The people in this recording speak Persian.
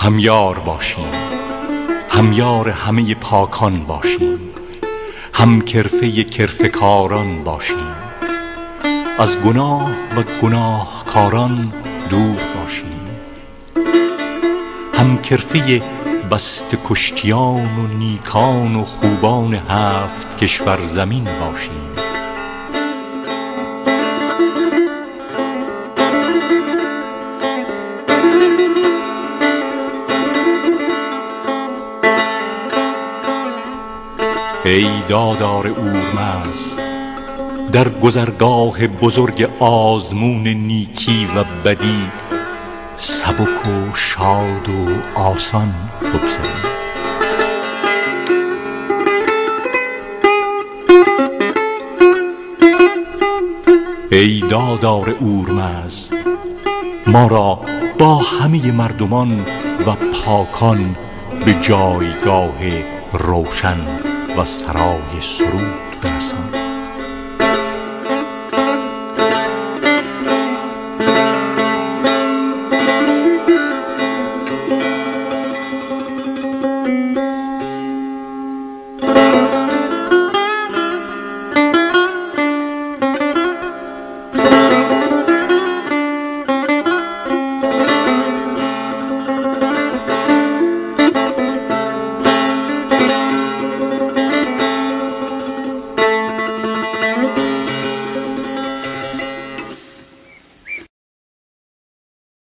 همیار باشیم، همیار همه پاکان باشیم، هم کرفه کرفکاران باشیم، از گناه و گناهکاران دور باشیم، هم کرفه بسته کشتیان و نیکان و خوبان 7 کشور زمین باشیم. ای دادار اورمست، در گذرگاه بزرگ آزمون نیکی و بدی سبک و شاد و آسان بگذریم. ای دادار اورمست، ما را با همه مردمان و پاکان به جایگاه روشن و سرای سرود برسان.